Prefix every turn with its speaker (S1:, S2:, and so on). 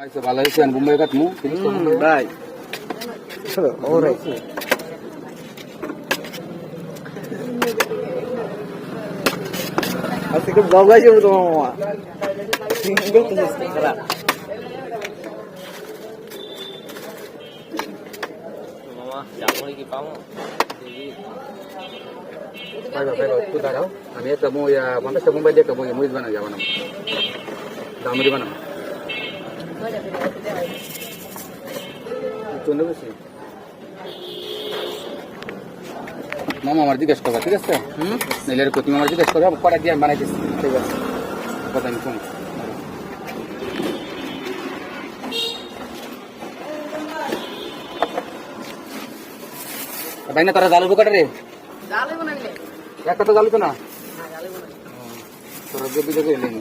S1: ভালো হয়েছে মুম্বাই কাটমু
S2: ভাই ওরে আজকে ব্লগ আছে তোমার মামা সিঙ্গেল তো খারাপ মামা জামুরি কি পাবো
S1: একটু দাঁড়াও আমি একটা মুম্বাই দিয়ে একটা মুইজ বানা যাবো না জামুরি বানাবো চলে গেছি মামা আমার জিজ্ঞেস করবা ঠিক আছে নাইলে তুমি আমার জিজ্ঞেস করবা কটা দিয়ে আমি বানাইতেছি ঠিক আছে কথা আমি শুন ভাই না তোরা জালবো কাটা রে একটা তো জালতো না তোরা যদি দেখে এলেন